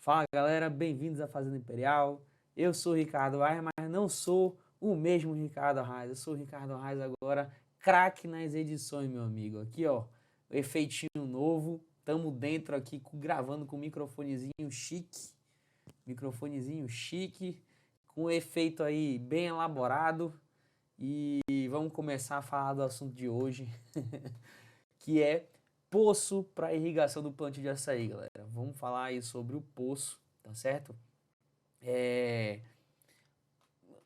Fala galera, bem-vindos à Fazenda Imperial. Eu sou o Ricardo Arraes, mas não sou o mesmo Ricardo Arraes. Eu sou o Ricardo Arraes agora, craque nas edições, meu amigo. Aqui ó, o efeitinho novo. Tamo dentro aqui gravando com microfonezinho chique, com um efeito aí bem elaborado. E vamos começar a falar do assunto de hoje, que é poço para irrigação do plantio de açaí, galera. Vamos falar aí sobre o poço, tá certo? É...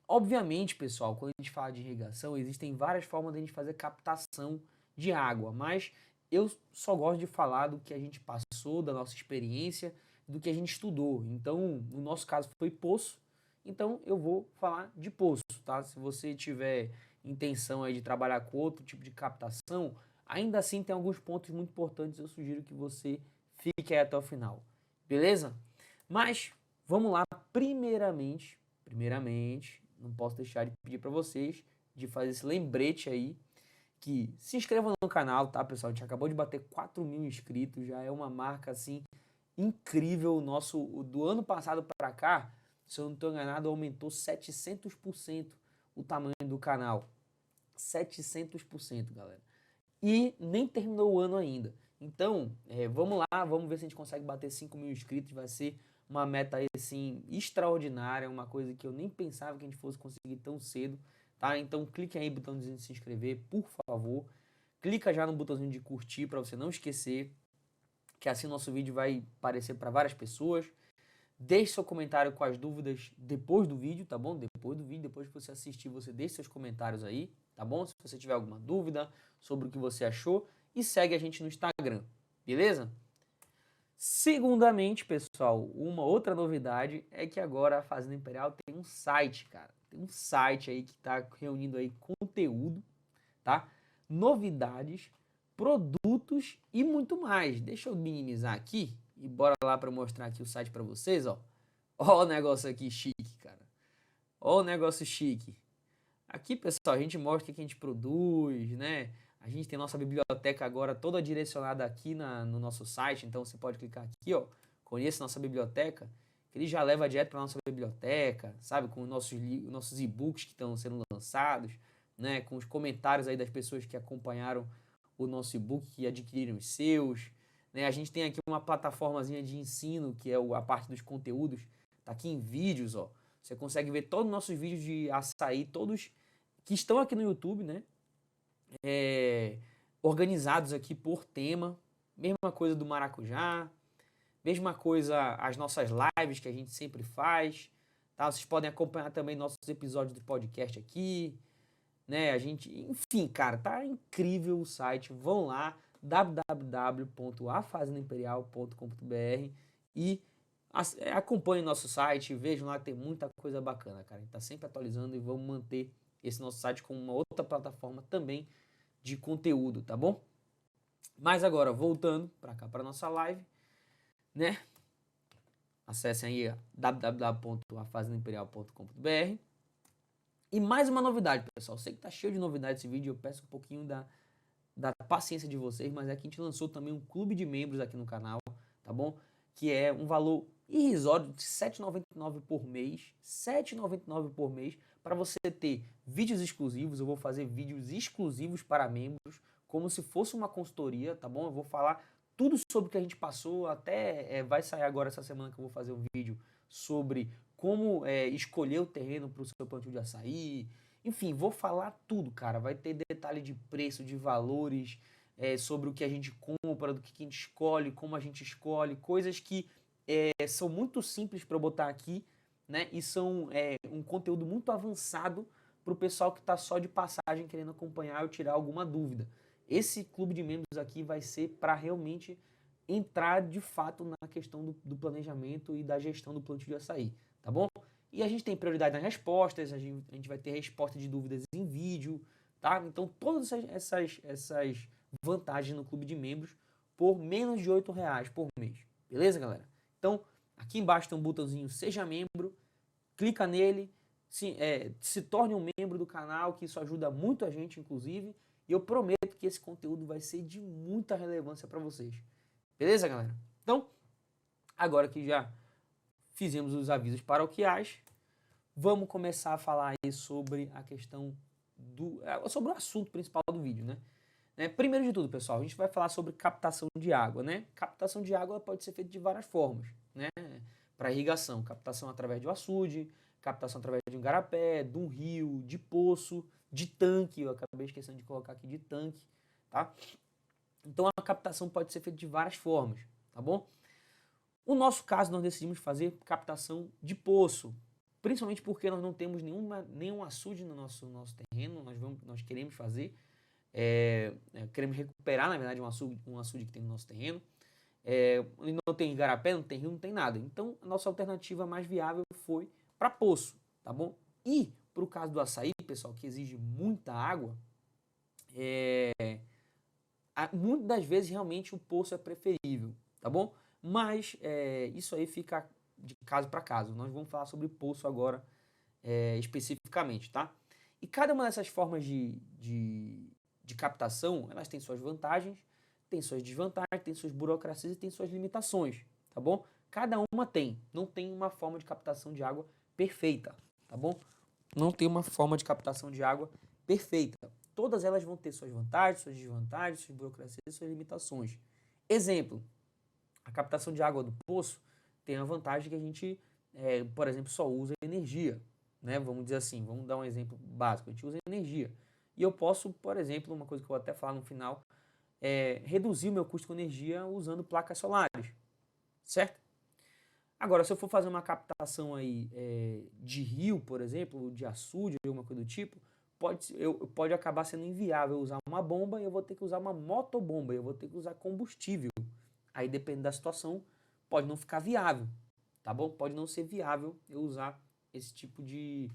Obviamente, pessoal, quando a gente fala de irrigação, existem várias formas de a gente fazer captação de água, mas eu só gosto de falar do que a gente passou, da nossa experiência, do que a gente estudou. Então, no nosso caso foi poço, então eu vou falar de poço, tá? Se você tiver intenção aí de trabalhar com outro tipo de captação, ainda assim tem alguns pontos muito importantes, eu sugiro que você fique aí até o final, beleza? Mas vamos lá, primeiramente, não posso deixar de pedir para vocês de fazer esse lembrete aí, que se inscrevam no canal, tá, pessoal? A gente acabou de bater 4.000 inscritos, já é uma marca, assim, incrível. O nosso, do ano passado para cá, se eu não estou enganado, aumentou 700% o tamanho do canal. 700%, galera. E nem terminou o ano ainda. Então, vamos lá, vamos ver se a gente consegue bater 5.000 inscritos. Vai ser uma meta assim extraordinária, uma coisa que eu nem pensava que a gente fosse conseguir tão cedo, tá? Então, clique aí no botãozinho de se inscrever, por favor. Clica já no botãozinho de curtir para você não esquecer, que assim nosso vídeo vai aparecer para várias pessoas. Deixe seu comentário com as dúvidas depois do vídeo, tá bom? Depois que você assistir, você deixe seus comentários aí, tá bom? Se você tiver alguma dúvida sobre o que você achou, e segue a gente no Instagram, beleza? Segundamente, pessoal, uma outra novidade é que agora a Fazenda Imperial tem um site, cara. Tem um site aí que tá reunindo aí conteúdo, tá? Novidades, produtos e muito mais. Deixa eu minimizar aqui e bora lá para mostrar aqui o site para vocês, ó. Ó o negócio aqui chique, cara. Ó o negócio chique. Aqui, pessoal, a gente mostra o que a gente produz, né? A gente tem nossa biblioteca agora toda direcionada aqui no nosso site, então você pode clicar aqui, ó, conheça nossa biblioteca, que ele já leva direto para nossa biblioteca, sabe? Com os nossos e-books que estão sendo lançados, né? Com os comentários aí das pessoas que acompanharam o nosso e-book, que adquiriram os seus, né? A gente tem aqui uma plataformazinha de ensino, que é a parte dos conteúdos, tá aqui em vídeos, ó. Você consegue ver todos os nossos vídeos de açaí, todos que estão aqui no YouTube, né? Organizados aqui por tema. Mesma coisa do maracujá. Mesma coisa as nossas lives que a gente sempre faz. Tá? Vocês podem acompanhar também nossos episódios do podcast aqui. Né? A gente, enfim, cara, tá incrível o site. Vão lá, www.afazendaimperial.com.br e acompanhem nosso site, vejam lá, tem muita coisa bacana, cara. A gente tá sempre atualizando e vamos manter esse nosso site com uma outra plataforma também de conteúdo, tá bom? Mas agora, voltando para cá, para nossa live, né? Acessem aí www.afazendaimperial.com.br. E mais uma novidade, pessoal. Sei que tá cheio de novidades esse vídeo, eu peço um pouquinho da paciência de vocês, mas é que a gente lançou também um clube de membros aqui no canal, tá bom? Que é um valor irrisório de R$ 7,99 por mês, R$ 7,99 por mês, para você ter vídeos exclusivos. Eu vou fazer vídeos exclusivos para membros, como se fosse uma consultoria, tá bom? Eu vou falar tudo sobre o que a gente passou, até vai sair agora essa semana que eu vou fazer um vídeo sobre como escolher o terreno para o seu plantio de açaí. Enfim, vou falar tudo, cara. Vai ter detalhe de preço, de valores, sobre o que a gente compra, do que a gente escolhe, como a gente escolhe, coisas que são muito simples para eu botar aqui, né? E são um conteúdo muito avançado para o pessoal que está só de passagem querendo acompanhar ou tirar alguma dúvida. Esse clube de membros aqui vai ser para realmente entrar de fato na questão do planejamento e da gestão do plantio de açaí, tá bom? E a gente tem prioridade nas respostas, a gente vai ter resposta de dúvidas em vídeo, tá? Então todas essas vantagens no clube de membros por menos de R$ 8 por mês, beleza, galera? Então aqui embaixo tem um botãozinho Seja Membro, clica nele, se torne um membro do canal, que isso ajuda muito a gente, inclusive, e eu prometo que esse conteúdo vai ser de muita relevância para vocês. Beleza, galera? Então, agora que já fizemos os avisos paroquiais, vamos começar a falar aí sobre a questão sobre o assunto principal do vídeo, né? Primeiro de tudo, pessoal, a gente vai falar sobre captação de água, né? Captação de água pode ser feita de várias formas, né? Para irrigação, captação através de um açude, captação através de um garapé, de um rio, de poço, de tanque, eu acabei esquecendo de colocar aqui de tanque, tá? Então a captação pode ser feita de várias formas, tá bom? No nosso caso, nós decidimos fazer captação de poço, principalmente porque nós não temos nenhum açude no nosso terreno, nós queremos fazer, queremos recuperar, na verdade, um açude que tem no nosso terreno. Não tem igarapé, não tem rio, não tem nada. Então, a nossa alternativa mais viável foi para poço, tá bom? E, para o caso do açaí, pessoal, que exige muita água, muitas das vezes, realmente, o poço é preferível, tá bom? Mas, isso aí fica de caso para caso. Nós vamos falar sobre poço agora, especificamente, tá? E cada uma dessas formas de captação, elas têm suas vantagens, tem suas desvantagens, tem suas burocracias e tem suas limitações, tá bom? Cada uma tem, não tem uma forma de captação de água perfeita, tá bom? Não tem uma forma de captação de água perfeita. Todas elas vão ter suas vantagens, suas desvantagens, suas burocracias e suas limitações. Exemplo, a captação de água do poço tem a vantagem que a gente, por exemplo, só usa energia, né? Vamos dizer assim, vamos dar um exemplo básico, a gente usa energia. E eu posso, por exemplo, uma coisa que eu vou até falar no final, reduzir o meu custo com energia usando placas solares, certo? Agora, se eu for fazer uma captação aí de rio, por exemplo, de açude, alguma coisa do tipo, pode acabar sendo inviável usar uma bomba e eu vou ter que usar uma motobomba, eu vou ter que usar combustível. Aí, dependendo da situação, pode não ficar viável, tá bom? Pode não ser viável eu usar esse tipo de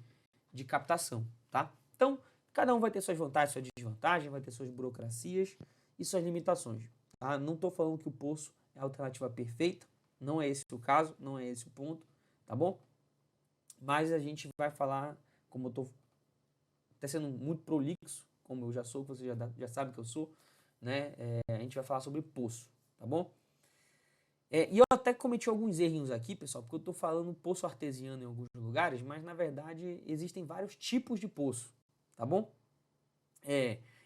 captação, tá? Então, cada um vai ter suas vantagens, suas desvantagens, vai ter suas burocracias e suas limitações, tá? Não estou falando que o poço é a alternativa perfeita, não é esse o caso, não é esse o ponto, tá bom? Mas a gente vai falar, como eu estou até sendo muito prolixo, como eu já sou, você já sabe que eu sou, né? A gente vai falar sobre poço, tá bom? E eu até cometi alguns errinhos aqui, pessoal, porque eu estou falando poço artesiano em alguns lugares, mas na verdade existem vários tipos de poço, tá bom?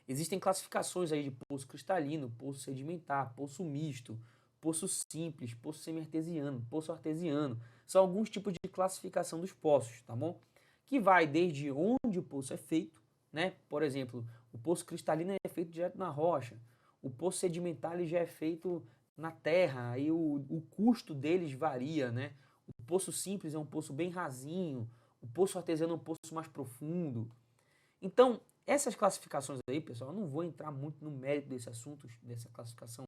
Existem classificações aí de poço cristalino, poço sedimentar, poço misto, poço simples, poço semi-artesiano, poço artesiano. São alguns tipos de classificação dos poços, tá bom? Que vai desde onde o poço é feito, né? Por exemplo, o poço cristalino é feito direto na rocha, o poço sedimentar ele já é feito na terra, aí o custo deles varia, né? O poço simples é um poço bem rasinho, o poço artesiano é um poço mais profundo. Então, essas classificações aí, pessoal, eu não vou entrar muito no mérito desse assunto, dessa classificação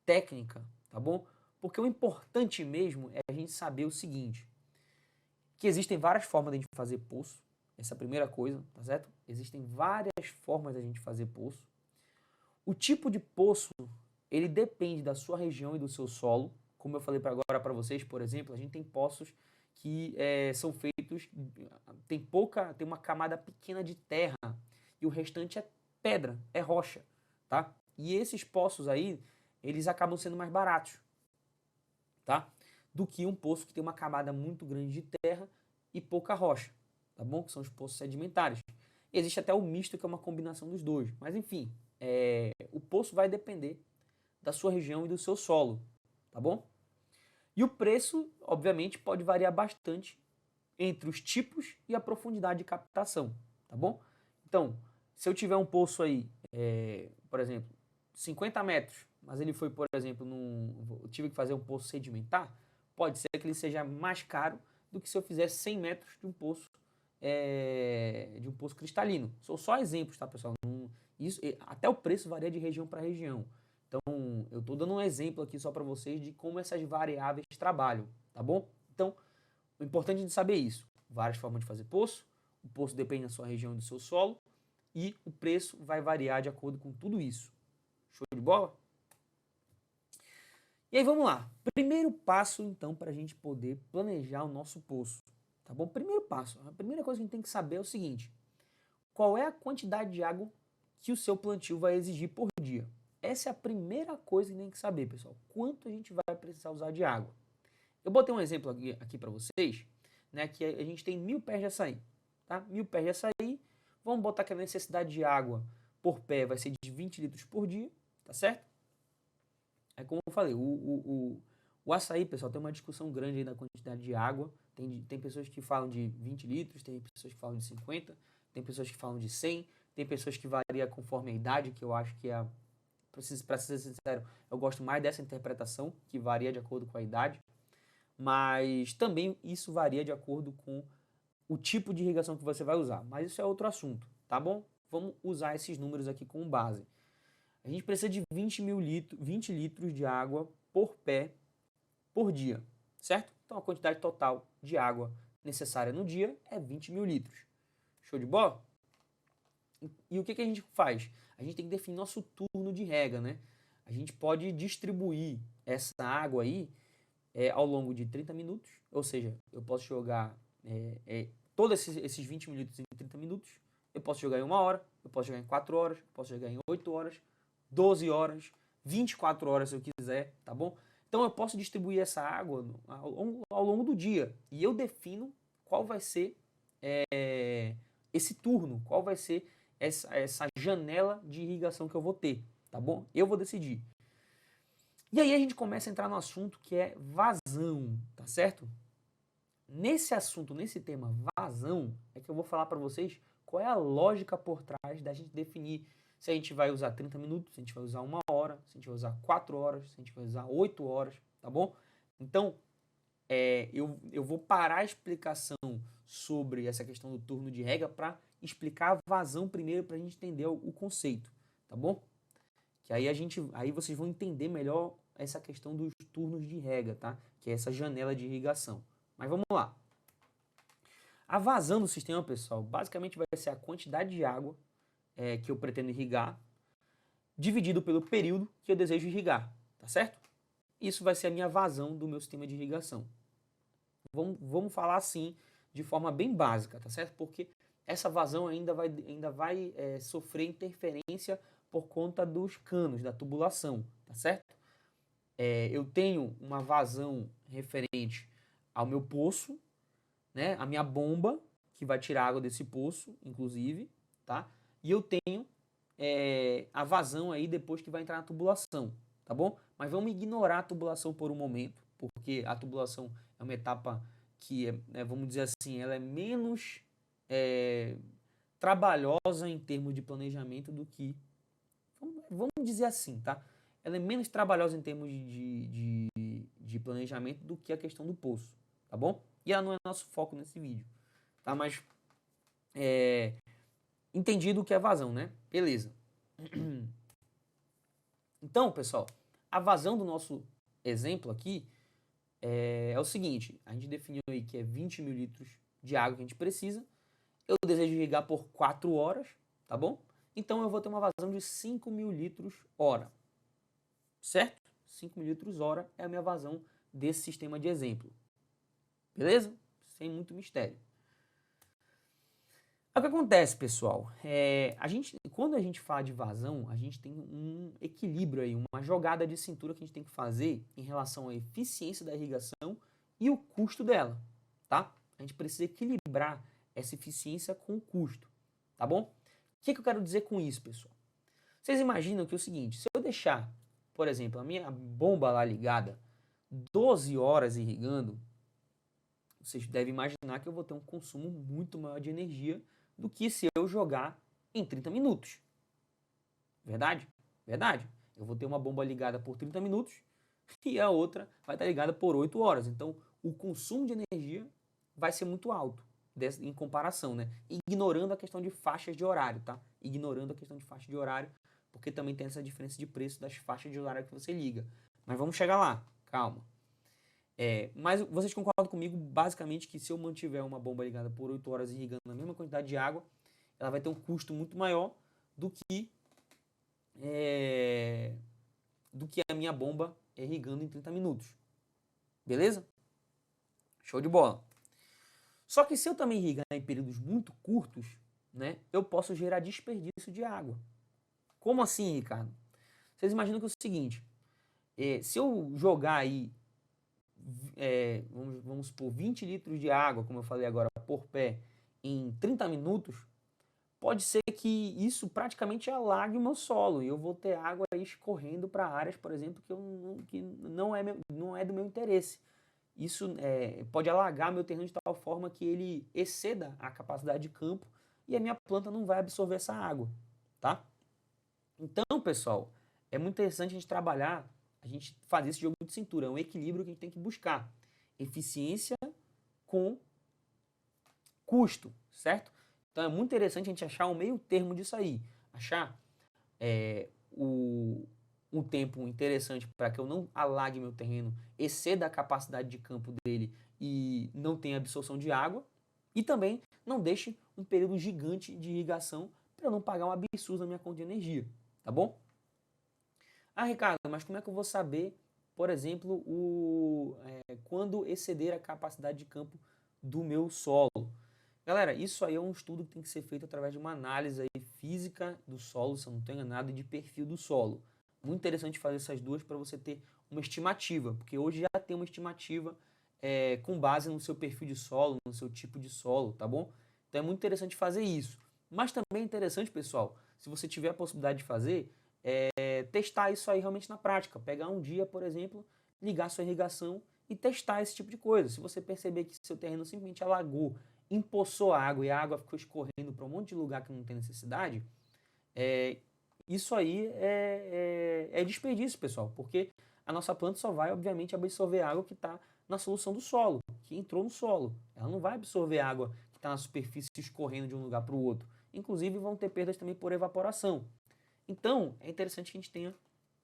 técnica, tá bom? Porque o importante mesmo é a gente saber o seguinte, que existem várias formas de a gente fazer poço, essa é a primeira coisa, tá certo? Existem várias formas de a gente fazer poço. O tipo de poço, ele depende da sua região e do seu solo. Como eu falei agora para vocês, por exemplo, a gente tem poços que são feitos, tem uma camada pequena de terra e o restante é pedra, é rocha, tá? E esses poços aí, eles acabam sendo mais baratos, tá? Do que um poço que tem uma camada muito grande de terra e pouca rocha, tá bom? Que são os poços sedimentares. Existe até o misto, que é uma combinação dos dois. Mas, enfim, o poço vai depender da sua região e do seu solo, tá bom? E o preço, obviamente, pode variar bastante entre os tipos e a profundidade de captação, tá bom? Então, se eu tiver um poço aí, por exemplo, 50 metros, mas ele foi, por exemplo, eu tive que fazer um poço sedimentar, pode ser que ele seja mais caro do que se eu fizesse 100 metros de um poço cristalino. São só exemplos, tá, pessoal? Até o preço varia de região para região. Então, eu estou dando um exemplo aqui só para vocês de como essas variáveis trabalham, tá bom? Então, o importante é de saber isso. Várias formas de fazer poço, o poço depende da sua região e do seu solo, e o preço vai variar de acordo com tudo isso. Show de bola? E aí, vamos lá. Primeiro passo, então, para a gente poder planejar o nosso poço, tá bom? Primeiro passo, a primeira coisa que a gente tem que saber é o seguinte: qual é a quantidade de água que o seu plantio vai exigir por dia? Essa é a primeira coisa que tem que saber, pessoal. Quanto a gente vai precisar usar de água? Eu botei um exemplo aqui para vocês, né, que a gente tem 1.000 pés de açaí, tá? 1.000 pés de açaí, vamos botar que a necessidade de água por pé vai ser de 20 litros por dia, tá certo? É como eu falei, o açaí, pessoal, tem uma discussão grande aí da quantidade de água. Tem pessoas que falam de 20 litros, tem pessoas que falam de 50, tem pessoas que falam de 100, tem pessoas que varia conforme a idade, que eu acho que é, para ser sincero, eu gosto mais dessa interpretação, que varia de acordo com a idade, mas também isso varia de acordo com o tipo de irrigação que você vai usar. Mas isso é outro assunto, tá bom? Vamos usar esses números aqui como base. A gente precisa de 20 litros de água por pé por dia, certo? Então a quantidade total de água necessária no dia é 20.000 litros. Show de bola? E o que a gente faz? A gente tem que definir nosso turno de rega, né? A gente pode distribuir essa água aí ao longo de 30 minutos, ou seja, eu posso jogar todos esses 20 litros em 30 minutos, eu posso jogar em 1 hora, eu posso jogar em 4 horas, eu posso jogar em 8 horas, 12 horas, 24 horas se eu quiser, tá bom? Então eu posso distribuir essa água ao longo do dia e eu defino qual vai ser esse turno, qual vai ser essa janela de irrigação que eu vou ter, tá bom? Eu vou decidir. E aí a gente começa a entrar no assunto que é vazão, tá certo? Nesse assunto, nesse tema vazão, é que eu vou falar para vocês qual é a lógica por trás da gente definir se a gente vai usar 30 minutos, se a gente vai usar 1 hora, se a gente vai usar 4 horas, se a gente vai usar 8 horas, tá bom? Então, eu vou parar a explicação sobre essa questão do turno de rega para explicar a vazão primeiro para a gente entender o conceito, tá bom? Que aí vocês vão entender melhor essa questão dos turnos de rega, tá? Que é essa janela de irrigação. Mas vamos lá. A vazão do sistema, pessoal, basicamente vai ser a quantidade de água que eu pretendo irrigar, dividido pelo período que eu desejo irrigar, tá certo? Isso vai ser a minha vazão do meu sistema de irrigação. Vamos falar assim, de forma bem básica, tá certo? Porque essa vazão ainda vai sofrer interferência por conta dos canos, da tubulação, tá certo? Eu tenho uma vazão referente ao meu poço, né? A minha bomba, que vai tirar água desse poço, inclusive, tá? E eu tenho a vazão aí depois que vai entrar na tubulação, tá bom? Mas vamos ignorar a tubulação por um momento, porque a tubulação é uma etapa que, vamos dizer assim, ela é menos trabalhosa em termos de planejamento do que, vamos dizer assim, tá? Ela é menos trabalhosa em termos de planejamento do que a questão do poço, tá bom? E ela não é nosso foco nesse vídeo, tá? Mas entendido o que é vazão, né? Beleza. Então, pessoal, a vazão do nosso exemplo aqui é o seguinte: a gente definiu aí que é 20.000 litros de água que a gente precisa. Eu desejo irrigar por 4 horas, tá bom? Então eu vou ter uma vazão de 5.000 litros hora, certo? 5.000 litros hora é a minha vazão desse sistema de exemplo. Beleza? Sem muito mistério. O que acontece, pessoal? Quando a gente fala de vazão, a gente tem um equilíbrio aí, uma jogada de cintura que a gente tem que fazer em relação à eficiência da irrigação e o custo dela, tá? A gente precisa equilibrar essa eficiência com o custo, tá bom? O que eu quero dizer com isso, pessoal? Vocês imaginam que é o seguinte: se eu deixar, por exemplo, a minha bomba lá ligada 12 horas irrigando, vocês devem imaginar que eu vou ter um consumo muito maior de energia do que se eu jogar em 30 minutos. Verdade? Verdade. Eu vou ter uma bomba ligada por 30 minutos e a outra vai estar ligada por 8 horas. Então, o consumo de energia vai ser muito alto em comparação, né? Ignorando a questão de faixas de horário, tá? Ignorando a questão de faixa de horário, porque também tem essa diferença de preço das faixas de horário que você liga. Mas vamos chegar lá, calma. Mas vocês concordam comigo, basicamente, que se eu mantiver uma bomba ligada por 8 horas irrigando a mesma quantidade de água, ela vai ter um custo muito maior do que a minha bomba irrigando em 30 minutos. Beleza? Show de bola. Só que se eu também irrigar em períodos muito curtos, né, eu posso gerar desperdício de água. Como assim, Ricardo? Vocês imaginam que é o seguinte: se eu jogar aí vamos supor, 20 litros de água, como eu falei agora, por pé, em 30 minutos, pode ser que isso praticamente alague o meu solo e eu vou ter água aí escorrendo para áreas, por exemplo, que não é do meu interesse. Isso pode alagar meu terreno de tal forma que ele exceda a capacidade de campo e a minha planta não vai absorver essa água, tá? Então, pessoal, é muito interessante a gente trabalhar, a gente fazer esse jogo de cintura, é um equilíbrio que a gente tem que buscar. Eficiência com custo, certo? Então é muito interessante a gente achar um meio termo disso aí. Achar um tempo interessante para que eu não alague meu terreno, exceda a capacidade de campo dele e não tenha absorção de água. E também não deixe um período gigante de irrigação para eu não pagar um absurdo na minha conta de energia. Tá bom? Ah, Ricardo, mas como é que eu vou saber, por exemplo, quando exceder a capacidade de campo do meu solo? Galera, isso aí é um estudo que tem que ser feito através de uma análise aí física do solo, se eu não estou enganado, e de perfil do solo. Muito interessante fazer essas duas para você ter uma estimativa, porque hoje já tem uma estimativa com base no seu perfil de solo, no seu tipo de solo, tá bom? Então é muito interessante fazer isso. Mas também é interessante, pessoal, se você tiver a possibilidade de fazer, testar isso aí realmente na prática. Pegar um dia, por exemplo, ligar sua irrigação e testar esse tipo de coisa. Se você perceber que seu terreno simplesmente alagou, empoçou a água e a água ficou escorrendo para um monte de lugar que não tem necessidade, isso aí é desperdício, pessoal, porque a nossa planta só vai, obviamente, absorver a água que está na solução do solo, que entrou no solo. Ela não vai absorver a água que está na superfície escorrendo de um lugar para o outro. Inclusive, vão ter perdas também por evaporação. Então, é interessante que a gente tenha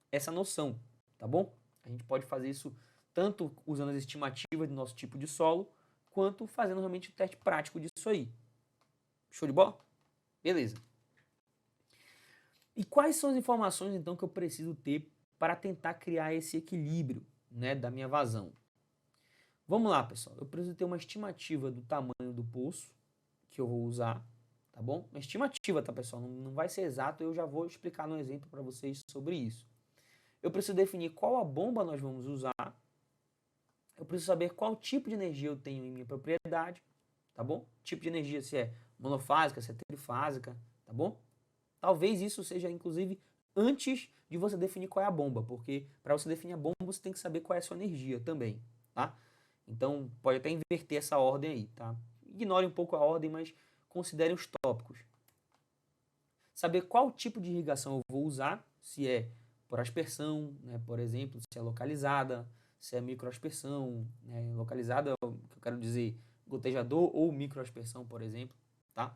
essa noção, tá bom? A gente pode fazer isso tanto usando as estimativas do nosso tipo de solo, quanto fazendo realmente o teste prático disso aí. Show de bola? Beleza. E quais são as informações, então, que eu preciso ter para tentar criar esse equilíbrio, né, da minha vazão? Vamos lá, pessoal. Eu preciso ter uma estimativa do tamanho do poço que eu vou usar, tá bom? Uma estimativa, tá, pessoal? Não vai ser exato, eu já vou explicar no exemplo para vocês sobre isso. Eu preciso definir qual a bomba nós vamos usar. Eu preciso saber qual tipo de energia eu tenho em minha propriedade, tá bom? Tipo de energia, se é monofásica, se é trifásica, tá bom? Talvez isso seja, inclusive, antes de você definir qual é a bomba, porque para você definir a bomba, você tem que saber qual é a sua energia também, tá? Então, pode até inverter essa ordem aí, tá? Ignore um pouco a ordem, mas considere os tópicos. Saber qual tipo de irrigação eu vou usar, se é por aspersão, né, por exemplo, se é localizada, se é microaspersão, né, localizada, que eu quero dizer, gotejador ou microaspersão, por exemplo, tá?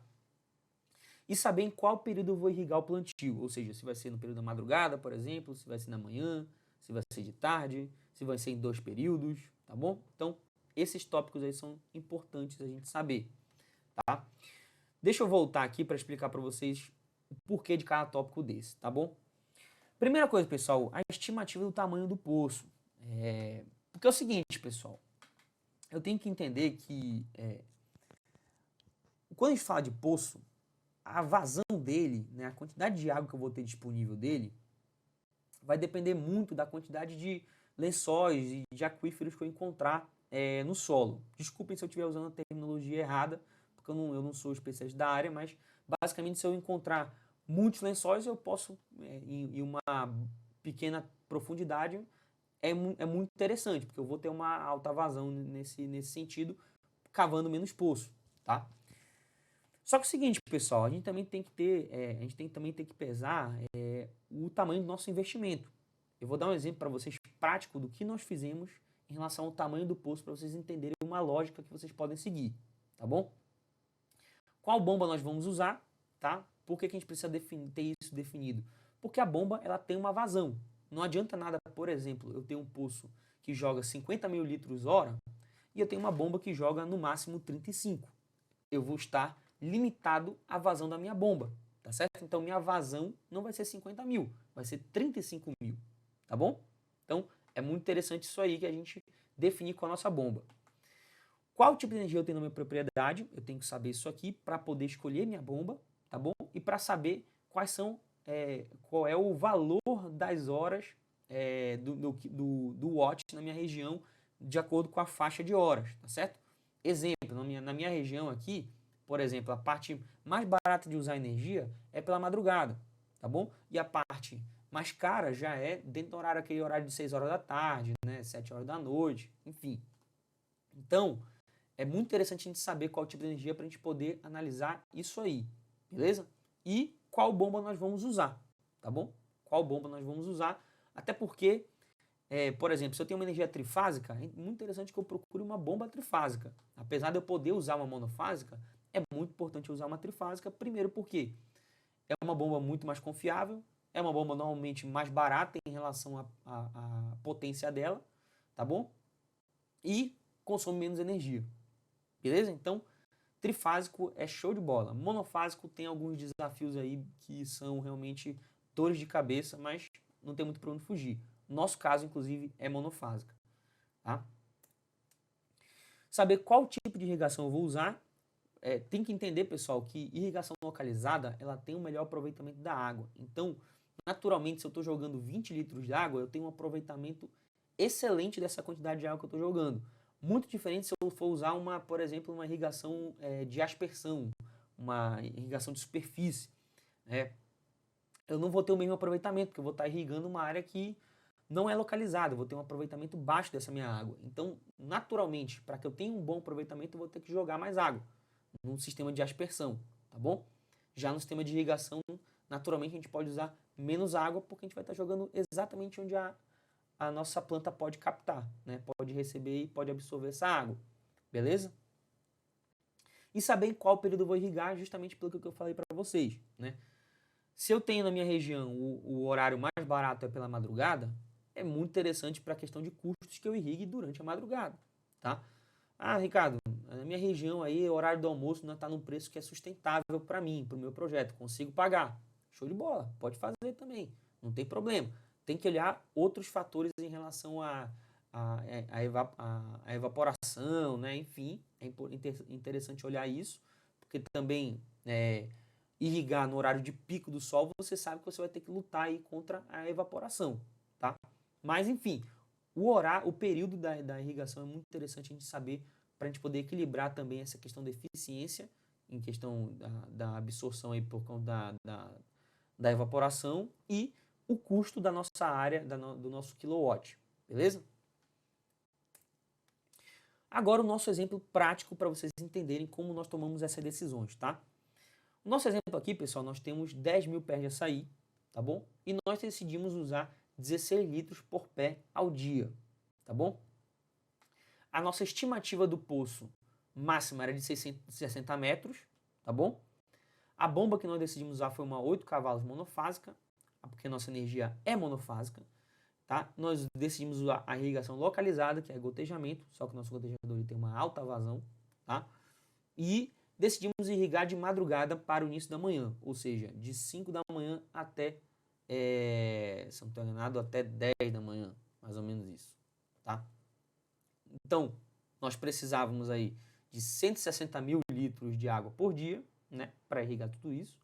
E saber em qual período eu vou irrigar o plantio, ou seja, se vai ser no período da madrugada, por exemplo, se vai ser na manhã, se vai ser de tarde, se vai ser em 2 períodos, tá bom? Então, esses tópicos aí são importantes a gente saber, tá? Deixa eu voltar aqui para explicar para vocês o porquê de cada tópico desse, tá bom? Primeira coisa, pessoal, a estimativa do tamanho do poço. Porque é o seguinte, pessoal, eu tenho que entender que quando a gente fala de poço, a vazão dele, né, a quantidade de água que eu vou ter disponível dele, vai depender muito da quantidade de lençóis e de aquíferos que eu encontrar no solo. Desculpem se eu estiver usando a terminologia errada, porque eu não sou especialista da área, mas basicamente se eu encontrar muitos lençóis, eu posso, em uma pequena profundidade, é muito interessante, porque eu vou ter uma alta vazão nesse sentido, cavando menos poço, tá? Só que é o seguinte, pessoal, a gente também tem que ter, também tem que pesar o tamanho do nosso investimento. Eu vou dar um exemplo para vocês prático do que nós fizemos em relação ao tamanho do poço para vocês entenderem uma lógica que vocês podem seguir, tá bom? Qual bomba nós vamos usar, tá? Por que a gente precisa ter isso definido? Porque a bomba ela tem uma vazão. Não adianta nada, por exemplo, eu tenho um poço que joga 50 mil litros hora e eu tenho uma bomba que joga no máximo 35. Eu vou estar limitado à vazão da minha bomba, tá certo? Então minha vazão não vai ser 50 mil, vai ser 35 mil, tá bom? Então é muito interessante isso aí que a gente definir com a nossa bomba. Qual tipo de energia eu tenho na minha propriedade? Eu tenho que saber isso aqui para poder escolher minha bomba, tá bom? E para saber qual é o valor das horas do watt na minha região de acordo com a faixa de horas, tá certo? Exemplo, na minha região aqui, por exemplo, a parte mais barata de usar energia é pela madrugada, tá bom? E a parte mais cara já é dentro do horário, aquele horário de 6 horas da tarde, né, 7 horas da noite, enfim. Então, é muito interessante a gente saber qual tipo de energia para a gente poder analisar isso aí, beleza? E qual bomba nós vamos usar, tá bom? Qual bomba nós vamos usar, até porque, por exemplo, se eu tenho uma energia trifásica, é muito interessante que eu procure uma bomba trifásica. Apesar de eu poder usar uma monofásica, é muito importante usar uma trifásica, primeiro porque é uma bomba muito mais confiável, é uma bomba normalmente mais barata em relação à potência dela, tá bom? E consome menos energia, beleza? Então, trifásico é show de bola. Monofásico tem alguns desafios aí que são realmente dores de cabeça, mas não tem muito para onde fugir. Nosso caso, inclusive, é monofásica, tá? Saber qual tipo de irrigação eu vou usar. Tem que entender, pessoal, que irrigação localizada, ela tem um melhor aproveitamento da água. Então, naturalmente, se eu estou jogando 20 litros de água, eu tenho um aproveitamento excelente dessa quantidade de água que eu estou jogando. Muito diferente se eu for usar, por exemplo, uma irrigação de aspersão, uma irrigação de superfície. Eu não vou ter o mesmo aproveitamento, porque eu vou estar irrigando uma área que não é localizada, eu vou ter um aproveitamento baixo dessa minha água. Então, naturalmente, para que eu tenha um bom aproveitamento, eu vou ter que jogar mais água num sistema de aspersão, tá bom? Já no sistema de irrigação, naturalmente a gente pode usar menos água, porque a gente vai estar jogando exatamente onde a nossa planta pode captar, né? Pode receber e pode absorver essa água, beleza? E saber em qual período eu vou irrigar, justamente pelo que eu falei para vocês, né? Se eu tenho na minha região o horário mais barato é pela madrugada, é muito interessante para a questão de custos que eu irrigue durante a madrugada, tá? Ah, Ricardo, na minha região aí, o horário do almoço não está num preço que é sustentável para mim, para o meu projeto, consigo pagar. Show de bola, pode fazer também, não tem problema. Tem que olhar outros fatores em relação à evaporação, né? Enfim, é interessante olhar isso, porque também irrigar no horário de pico do sol, você sabe que você vai ter que lutar aí contra a evaporação, tá? Mas enfim, o período da irrigação é muito interessante a gente saber para a gente poder equilibrar também essa questão da eficiência em questão da absorção aí por conta da evaporação e o custo da nossa área, do nosso kilowatt, beleza? Agora o nosso exemplo prático para vocês entenderem como nós tomamos essas decisões, tá? O nosso exemplo aqui, pessoal, nós temos 10 mil pés de açaí, tá bom? E nós decidimos usar 16 litros por pé ao dia, tá bom? A nossa estimativa do poço máxima era de 60 metros, tá bom? A bomba que nós decidimos usar foi uma 8 cavalos monofásica, porque nossa energia é monofásica, tá? Nós decidimos usar a irrigação localizada, que é gotejamento, só que o nosso gotejador tem uma alta vazão, tá? E decidimos irrigar de madrugada para o início da manhã, ou seja, de 5 da manhã até, se não estou enganado, até 10 da manhã, mais ou menos isso, tá? Então, nós precisávamos aí de 160 mil litros de água por dia, né, para irrigar tudo isso.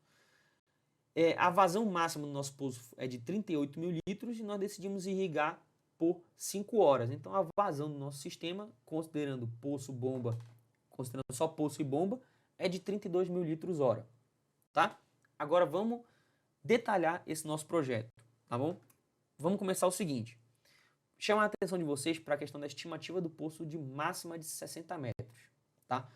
A vazão máxima do nosso poço é de 38 mil litros e nós decidimos irrigar por 5 horas. Então, a vazão do nosso sistema, considerando poço, bomba, considerando só poço e bomba, é de 32 mil litros hora, tá? Agora vamos detalhar esse nosso projeto, tá bom? Vamos começar o seguinte. Chamar a atenção de vocês para a questão da estimativa do poço de máxima de 60 metros, tá?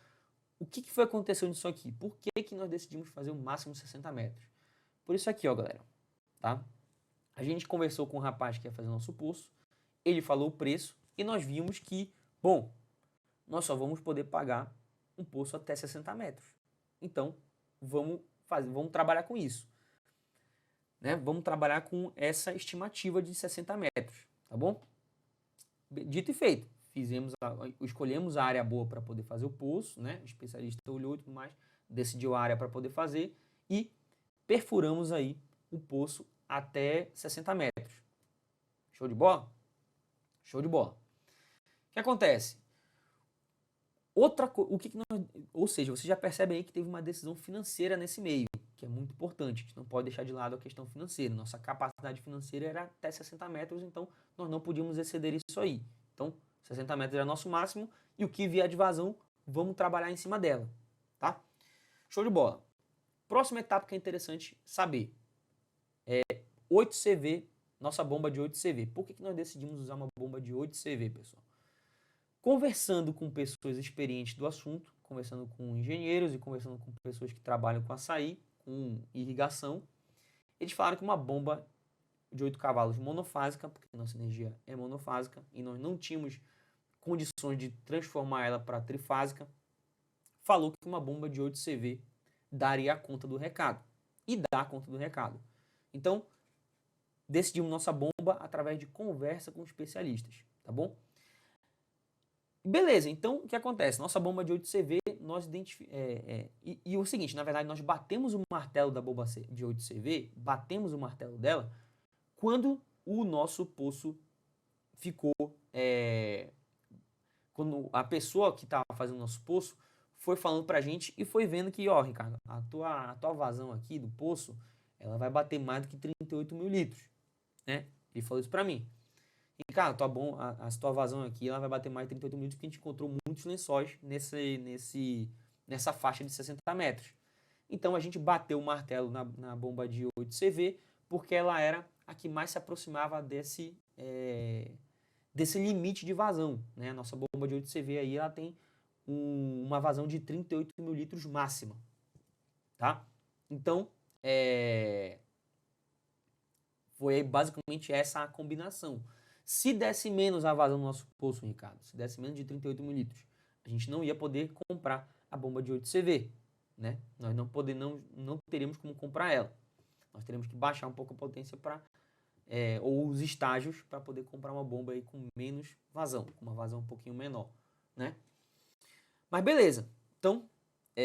O que foi acontecendo nisso aqui? Por que nós decidimos fazer o máximo de 60 metros? Por isso aqui, ó, galera, tá? A gente conversou com um rapaz que ia fazer o nosso poço, ele falou o preço e nós vimos que, bom, nós só vamos poder pagar um poço até 60 metros. Então, vamos trabalhar com isso, né? Vamos trabalhar com essa estimativa de 60 metros, tá bom? Dito e feito, escolhemos a área boa para poder fazer o poço, né? O especialista olhou e tudo mais, decidiu a área para poder fazer e perfuramos aí o poço até 60 metros. Show de bola? Show de bola. O que acontece? Ou seja, você já percebe aí que teve uma decisão financeira nesse meio, que é muito importante. A gente não pode deixar de lado a questão financeira. Nossa capacidade financeira era até 60 metros, então nós não podíamos exceder isso aí. Então, 60 metros era nosso máximo e o que vier de vazão, vamos trabalhar em cima dela, tá? Show de bola. Próxima etapa que é interessante saber. 8 CV, nossa bomba de 8 CV. Por que nós decidimos usar uma bomba de 8 CV, pessoal? Conversando com pessoas experientes do assunto, conversando com engenheiros e conversando com pessoas que trabalham com açaí, com irrigação, eles falaram que uma bomba de 8 cavalos monofásica, porque nossa energia é monofásica e nós não tínhamos condições de transformar ela para trifásica, falou que uma bomba de 8 CV daria a conta do recado. E dá conta do recado. Então, decidimos nossa bomba através de conversa com especialistas, tá bom? Beleza, então o que acontece? Nossa bomba de 8 CV, nós identificamos... E o seguinte, na verdade, nós batemos o martelo da bomba de 8 CV, batemos o martelo dela, quando o nosso poço ficou... quando a pessoa que estava fazendo o nosso poço foi falando pra gente e foi vendo que, ó, Ricardo, a tua vazão aqui do poço, ela vai bater mais do que 38 mil litros, né? Ele falou isso pra mim. Ricardo, a tua vazão aqui, ela vai bater mais de 38 mil litros porque a gente encontrou muitos lençóis nessa faixa de 60 metros. Então a gente bateu o martelo na bomba de 8 CV porque ela era a que mais se aproximava desse limite de vazão, né? A nossa bomba de 8 CV aí, ela tem uma vazão de 38 mil litros máxima, tá? Então, foi basicamente essa a combinação. Se desse menos a vazão no nosso poço, Ricardo, se desse menos de 38 mil litros, a gente não ia poder comprar a bomba de 8 CV, né? Nós não teríamos como comprar ela. Nós teríamos que baixar um pouco a potência ou os estágios para poder comprar uma bomba aí com menos vazão, com uma vazão um pouquinho menor, né? Mas beleza, então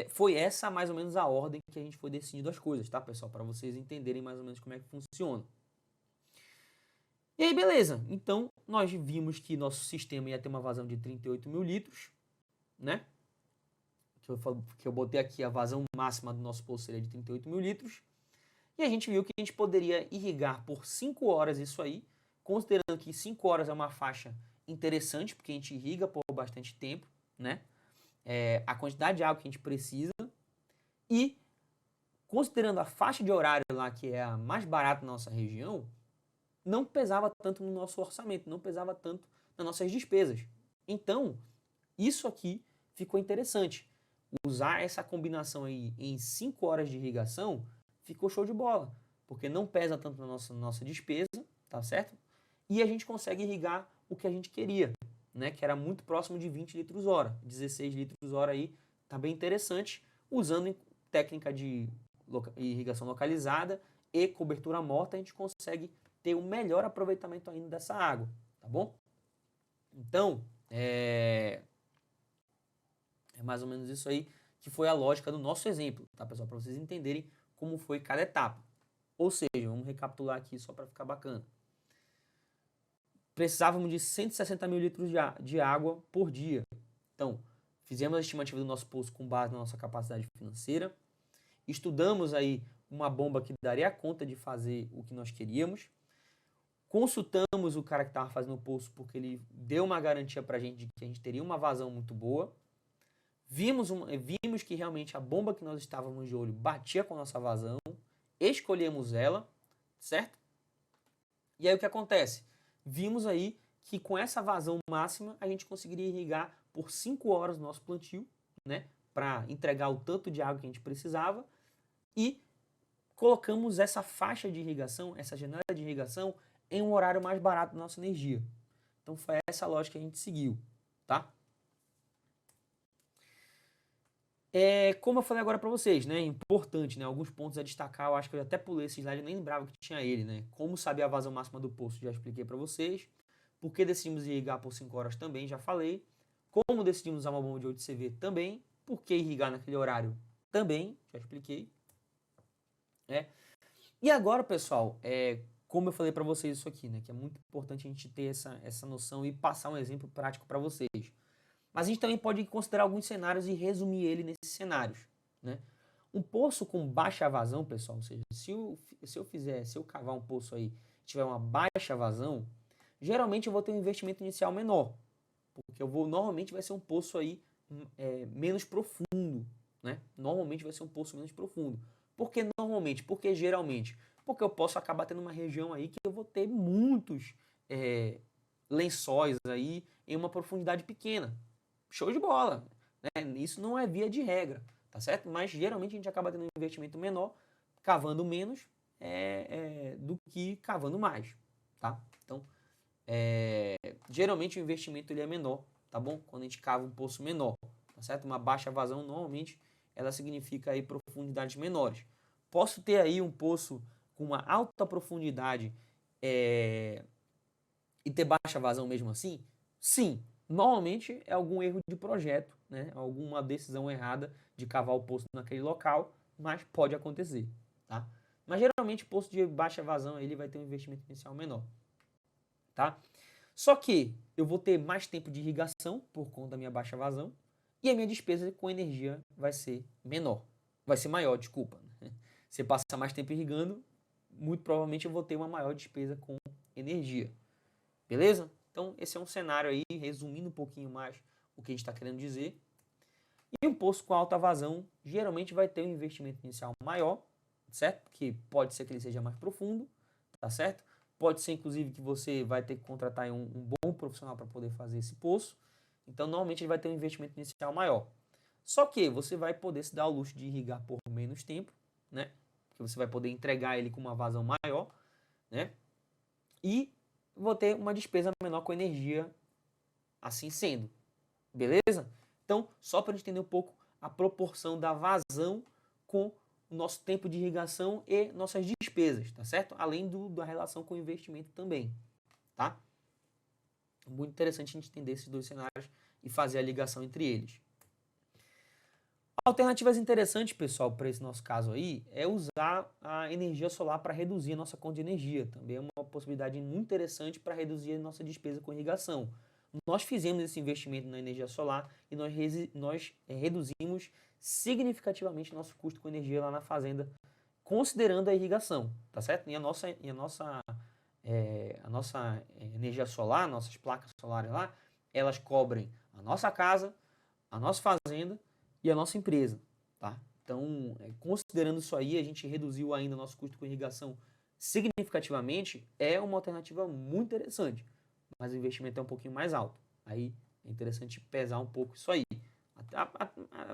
foi essa mais ou menos a ordem que a gente foi decidindo as coisas, tá, pessoal? Para vocês entenderem mais ou menos como é que funciona. E aí, beleza, então nós vimos que nosso sistema ia ter uma vazão de 38 mil litros, né? Que eu botei aqui a vazão máxima do nosso poço seria de 38 mil litros. E a gente viu que a gente poderia irrigar por 5 horas isso aí, considerando que 5 horas é uma faixa interessante, porque a gente irriga por bastante tempo, né? A quantidade de água que a gente precisa. E considerando a faixa de horário lá, que é a mais barata na nossa região, não pesava tanto no nosso orçamento, não pesava tanto nas nossas despesas. Então, isso aqui ficou interessante. Usar essa combinação aí em 5 horas de irrigação ficou show de bola, porque não pesa tanto na nossa despesa, tá certo? E a gente consegue irrigar o que a gente queria, né? Que era muito próximo de 20 litros hora, 16 litros hora aí, tá bem interessante, usando técnica de irrigação localizada e cobertura morta, a gente consegue ter um melhor aproveitamento ainda dessa água, tá bom? Então, é mais ou menos isso aí que foi a lógica do nosso exemplo, tá, pessoal? Para vocês entenderem como foi cada etapa. Ou seja, vamos recapitular aqui só para ficar bacana. Precisávamos de 160 mil litros de água por dia. Então, fizemos a estimativa do nosso poço com base na nossa capacidade financeira. Estudamos aí uma bomba que daria conta de fazer o que nós queríamos. Consultamos o cara que estava fazendo o poço porque ele deu uma garantia para a gente de que a gente teria uma vazão muito boa. Vimos que realmente a bomba que nós estávamos de olho batia com a nossa vazão. Escolhemos ela, certo? E aí o que acontece? Vimos aí que com essa vazão máxima a gente conseguiria irrigar por 5 horas o nosso plantio, né? Para entregar o tanto de água que a gente precisava. E colocamos essa faixa de irrigação, essa janela de irrigação, em um horário mais barato da nossa energia. Então foi essa a lógica que a gente seguiu, tá? Como eu falei agora para vocês, né? Importante, né? Alguns pontos a destacar. Eu acho que eu até pulei esse slide, eu nem lembrava que tinha ele, né? Como saber a vazão máxima do poço, já expliquei para vocês. Por que decidimos irrigar por 5 horas também, já falei. Como decidimos usar uma bomba de 8 CV também. Por que irrigar naquele horário também, já expliquei. E agora, pessoal, como eu falei para vocês isso aqui, né? Que é muito importante a gente ter essa noção e passar um exemplo prático para vocês. Mas a gente também pode considerar alguns cenários e resumir ele nesses cenários, né? Um poço com baixa vazão, pessoal, ou seja, se eu cavar um poço aí, tiver uma baixa vazão, geralmente eu vou ter um investimento inicial menor, Porque normalmente vai ser um poço aí menos profundo, né? Normalmente vai ser um poço menos profundo. Por que normalmente? Porque geralmente? Porque eu posso acabar tendo uma região aí que eu vou ter muitos lençóis aí em uma profundidade pequena. Show de bola, né? Isso não é via de regra, tá certo? Mas geralmente a gente acaba tendo um investimento menor, cavando menos do que cavando mais, tá? Então, geralmente o investimento ele é menor, tá bom? Quando a gente cava um poço menor, tá certo? Uma baixa vazão normalmente ela significa aí profundidades menores. Posso ter aí um poço com uma alta profundidade e ter baixa vazão mesmo assim? Sim, normalmente é algum erro de projeto, né? Alguma decisão errada de cavar o poço naquele local, mas pode acontecer, tá? Mas geralmente o poço de baixa vazão ele vai ter um investimento inicial menor, tá? Só que eu vou ter mais tempo de irrigação por conta da minha baixa vazão e a minha despesa com energia vai ser menor, vai ser maior, desculpa. Se passar mais tempo irrigando, muito provavelmente eu vou ter uma maior despesa com energia. Beleza? Então, esse é um cenário aí, resumindo um pouquinho mais o que a gente está querendo dizer. E um poço com alta vazão geralmente vai ter um investimento inicial maior, certo? Que pode ser que ele seja mais profundo, tá certo? Pode ser, inclusive, que você vai ter que contratar um bom profissional para poder fazer esse poço. Então, normalmente, ele vai ter um investimento inicial maior. Só que você vai poder se dar ao luxo de irrigar por menos tempo, né? Porque você vai poder entregar ele com uma vazão maior, né? E vou ter uma despesa menor com energia assim sendo, beleza? Então, só para a gente entender um pouco a proporção da vazão com o nosso tempo de irrigação e nossas despesas, tá certo? Além da relação com o investimento também, tá? Muito interessante a gente entender esses dois cenários e fazer a ligação entre eles. Alternativas interessantes, pessoal, para esse nosso caso aí, é usar a energia solar para reduzir a nossa conta de energia. Também é uma possibilidade muito interessante para reduzir a nossa despesa com irrigação. Nós fizemos esse investimento na energia solar e nós reduzimos significativamente nosso custo com energia lá na fazenda, considerando a irrigação, tá certo? A nossa energia solar, nossas placas solares lá, elas cobrem a nossa casa, a nossa fazenda e a nossa empresa, tá? Então, considerando isso aí, a gente reduziu ainda nosso custo com irrigação significativamente, é uma alternativa muito interessante, mas o investimento é um pouquinho mais alto. Aí é interessante pesar um pouco isso aí.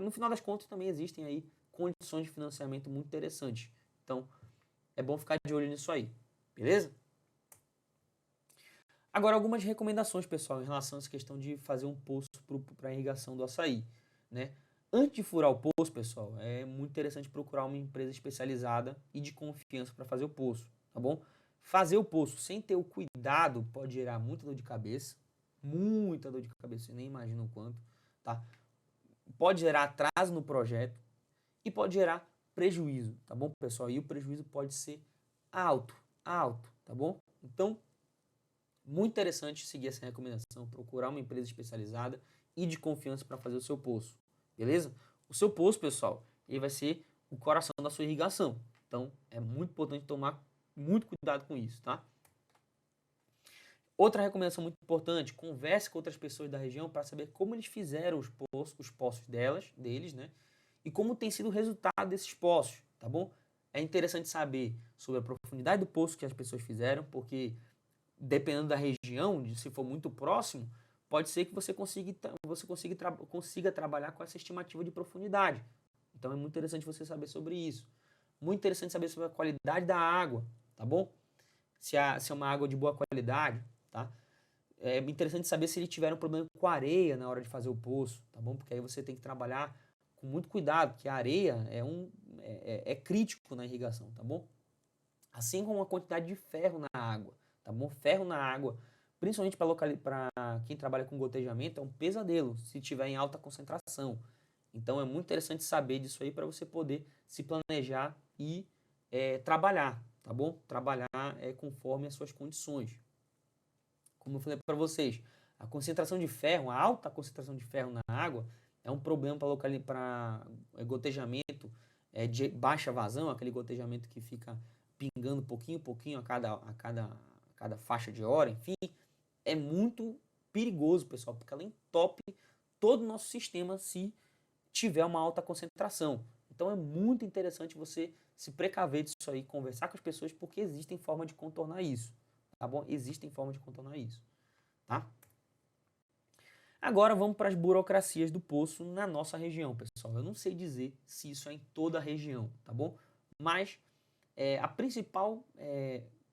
No final das contas, também existem aí condições de financiamento muito interessantes. Então, é bom ficar de olho nisso aí, beleza? Agora, algumas recomendações, pessoal, em relação a essa questão de fazer um poço para a irrigação do açaí, né? Antes de furar o poço, pessoal, é muito interessante procurar uma empresa especializada e de confiança para fazer o poço, tá bom? Fazer o poço sem ter o cuidado pode gerar muita dor de cabeça, você nem imagina o quanto, tá? Pode gerar atraso no projeto e pode gerar prejuízo, tá bom, pessoal? E o prejuízo pode ser alto, tá bom? Então, muito interessante seguir essa recomendação, procurar uma empresa especializada e de confiança para fazer o seu poço, beleza? O seu poço, pessoal, ele vai ser o coração da sua irrigação. Então, é muito importante tomar muito cuidado com isso, tá? Outra recomendação muito importante, converse com outras pessoas da região para saber como eles fizeram os poços deles, né? E como tem sido o resultado desses poços, tá bom? É interessante saber sobre a profundidade do poço que as pessoas fizeram, porque dependendo da região, se for muito próximo, pode ser que você consiga trabalhar com essa estimativa de profundidade. Então é muito interessante você saber sobre isso. Muito interessante saber sobre a qualidade da água, tá bom? Se é uma água de boa qualidade, tá? É interessante saber se ele tiver um problema com a areia na hora de fazer o poço, tá bom? Porque aí você tem que trabalhar com muito cuidado, porque a areia é crítico na irrigação, tá bom? Assim como a quantidade de ferro na água, tá bom? Ferro na água, principalmente para quem trabalha com gotejamento, é um pesadelo se tiver em alta concentração. Então é muito interessante saber disso aí para você poder se planejar e trabalhar, tá bom? Trabalhar conforme as suas condições. Como eu falei para vocês, a concentração de ferro, a alta concentração de ferro na água é um problema para gotejamento de baixa vazão, aquele gotejamento que fica pingando pouquinho a cada faixa de hora, enfim, é muito perigoso, pessoal, porque ela entope todo o nosso sistema se tiver uma alta concentração. Então é muito interessante você se precaver disso aí, conversar com as pessoas, porque existem formas de contornar isso, tá bom? Existem formas de contornar isso, tá? Agora vamos para as burocracias do poço na nossa região, pessoal. Eu não sei dizer se isso é em toda a região, tá bom? Mas a principal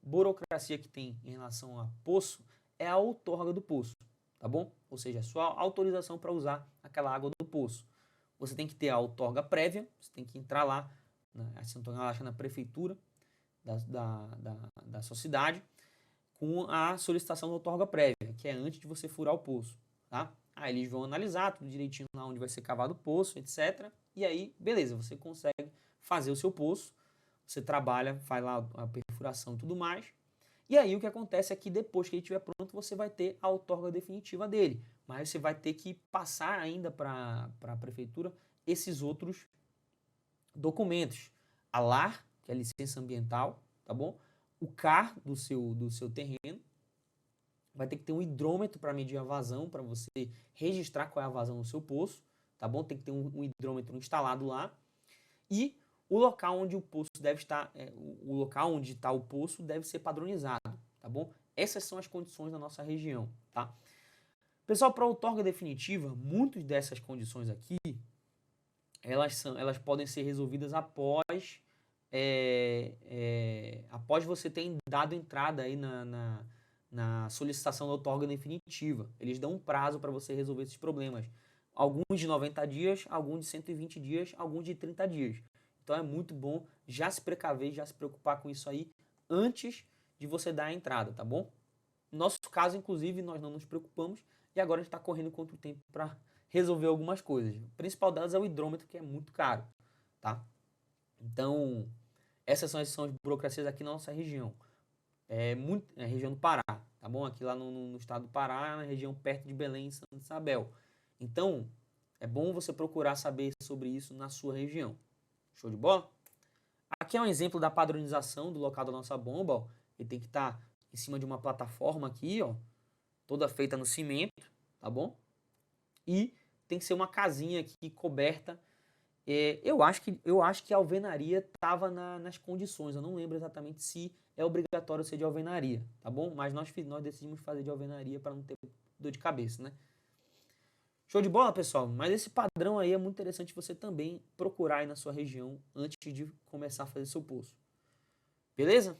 burocracia que tem em relação a poço é a outorga do poço, tá bom? Ou seja, a sua autorização para usar aquela água do poço. Você tem que ter a outorga prévia, você tem que entrar lá, na prefeitura da sua cidade, com a solicitação da outorga prévia, que é antes de você furar o poço, tá? Aí eles vão analisar tudo direitinho lá onde vai ser cavado o poço, etc. E aí, beleza, você consegue fazer o seu poço, você trabalha, faz lá a perfuração e tudo mais. E aí o que acontece é que depois que ele estiver pronto, você vai ter a outorga definitiva dele. Mas você vai ter que passar ainda para a prefeitura esses outros documentos. A LAR, que é a licença ambiental, tá bom? O CAR do seu terreno. Vai ter que ter um hidrômetro para medir a vazão, para você registrar qual é a vazão no seu poço, tá bom? Tem que ter um hidrômetro instalado lá. E o local onde o poço deve estar, o local onde está o poço deve ser padronizado, tá bom? Essas são as condições da nossa região, tá? Pessoal, para a outorga definitiva, muitas dessas condições aqui, elas podem ser resolvidas após você ter dado entrada aí na solicitação da outorga definitiva. Eles dão um prazo para você resolver esses problemas. Alguns de 90 dias, alguns de 120 dias, alguns de 30 dias. Então é muito bom já se precaver, já se preocupar com isso aí antes de você dar a entrada, tá bom? No nosso caso, inclusive, nós não nos preocupamos e agora a gente está correndo contra o tempo para resolver algumas coisas. O principal delas é o hidrômetro, que é muito caro, tá? Então, essas são as burocracias aqui na nossa região. É região do Pará, tá bom? Aqui lá no estado do Pará, na região perto de Belém e Santa Isabel. Então, é bom você procurar saber sobre isso na sua região. Show de bola? Aqui é um exemplo da padronização do local da nossa bomba, ó. Ele tem que estar em cima de uma plataforma aqui, ó, toda feita no cimento, tá bom? E tem que ser uma casinha aqui coberta. Eu acho que a alvenaria estava nas condições. Eu não lembro exatamente se é obrigatório ser de alvenaria, tá bom? Mas nós decidimos fazer de alvenaria para não ter dor de cabeça, né? Show de bola, pessoal? Mas esse padrão aí é muito interessante você também procurar aí na sua região antes de começar a fazer seu poço. Beleza?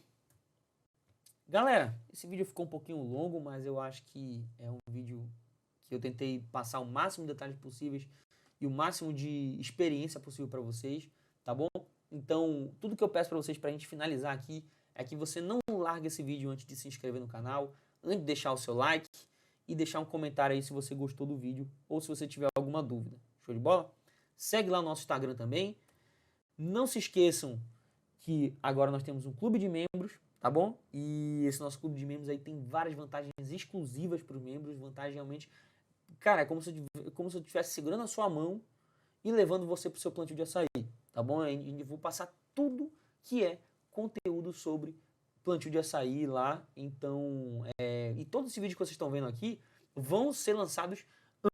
Galera, esse vídeo ficou um pouquinho longo, mas eu acho que é um vídeo que eu tentei passar o máximo de detalhes possíveis e o máximo de experiência possível para vocês, tá bom? Então, tudo que eu peço para vocês para a gente finalizar aqui é que você não largue esse vídeo antes de se inscrever no canal, antes de deixar o seu like e deixar um comentário aí se você gostou do vídeo ou se você tiver alguma dúvida. Show de bola? Segue lá no nosso Instagram também. Não se esqueçam que agora nós temos um clube de membros, tá bom? E esse nosso clube de membros aí tem várias vantagens exclusivas para os membros, vantagens realmente... Cara, é como se eu estivesse segurando a sua mão e levando você para o seu plantio de açaí, tá bom? Eu vou passar tudo que é conteúdo sobre plantio de açaí lá. Então, e todo esse vídeo que vocês estão vendo aqui vão ser lançados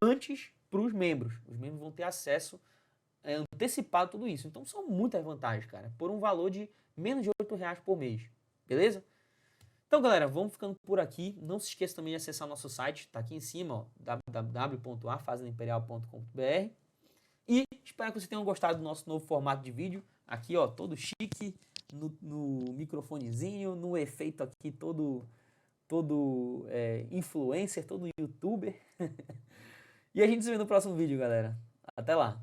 antes para os membros. Os membros vão ter acesso antecipado a tudo isso. Então, são muitas vantagens, cara, por um valor de menos de R$8 por mês, beleza? Então, galera, vamos ficando por aqui. Não se esqueça também de acessar nosso site, tá aqui em cima, ó, www.afazendaimperial.com.br. E espero que vocês tenham gostado do nosso novo formato de vídeo. Aqui, ó, todo chique, no microfonezinho, no efeito aqui todo influencer, todo youtuber. E a gente se vê no próximo vídeo, galera. Até lá!